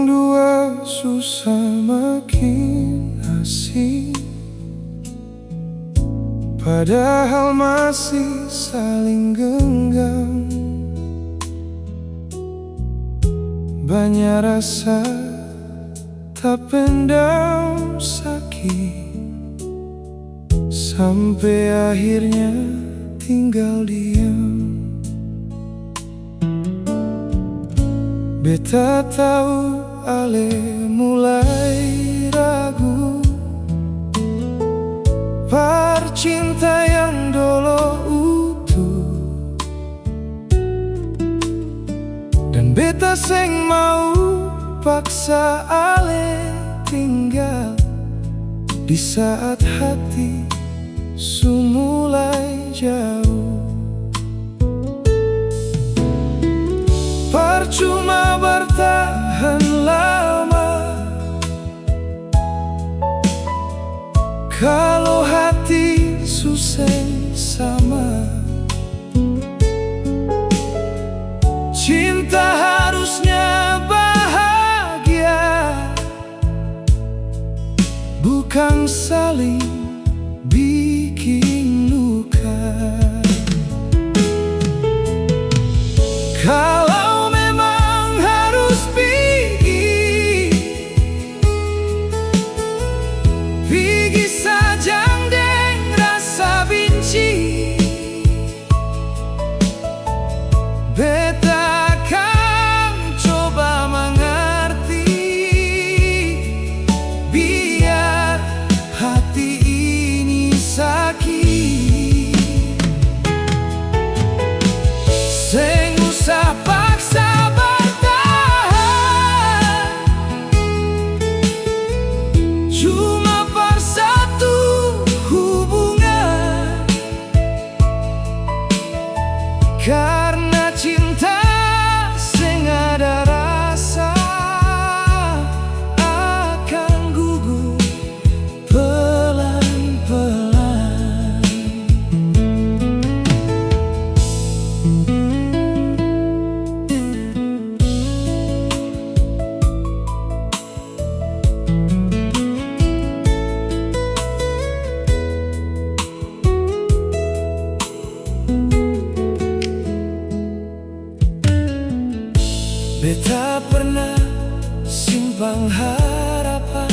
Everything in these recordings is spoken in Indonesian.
dua susah makin asing, padahal masih saling genggam. Banyak rasa tak pendam sakit, sampai akhirnya tinggal diam. Beta tahu ale mulai ragu, percinta yang dulu utuh, dan beta seng mau paksa ale tinggal di saat hati su mulai jauh. Percuma bertahan lama kalau hati susah sama. Cinta harusnya bahagia, bukan saling bikin luka. Kalau memang harus pergi saja deng rasa benci. Beta akan coba mengerti, biar hati ini sakit. Seng usah paksa bertahan, cuma persatu hubungan. Karena cinta seng ada rasa akan gugur pelan-pelan. Beta pernah simpan harapan,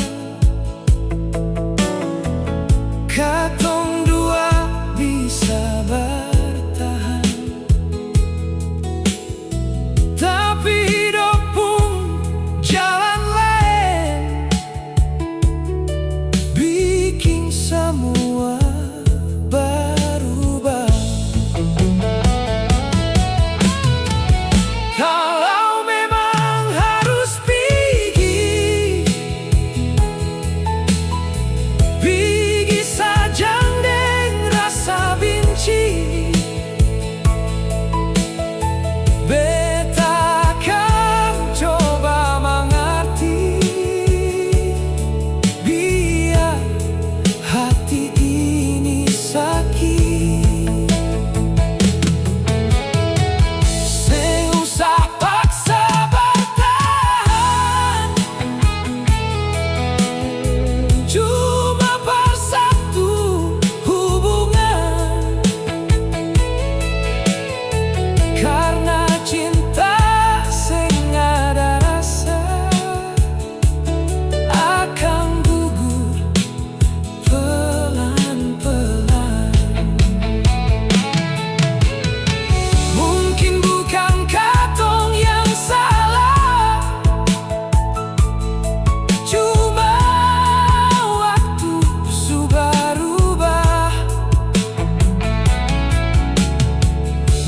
katong dua bisa bertahan, tapi hidup pun jalan lain, bikin semua berubah. Kalau memang harus pergi saja deng rasa benci. Beta akan coba mengerti, biar hati ini sakit. Seng usah paksa bertahan, cuma persatu hubungan. Karena cinta seng ada rasa akan gugur pelan-pelan. Mungkin bukan katong yang salah, cuma waktu su berubah.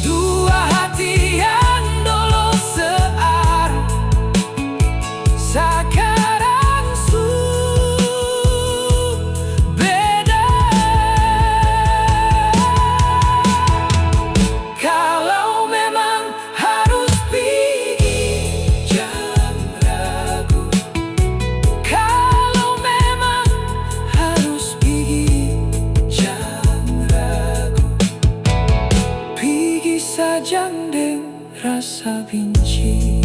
Dua hati yang dulu searah, sekarang su beda. Kalau memang harus pergi, jangan ragu. Kalau memang harus pergi, jangan ragu. Pergi saja deng rasa benci.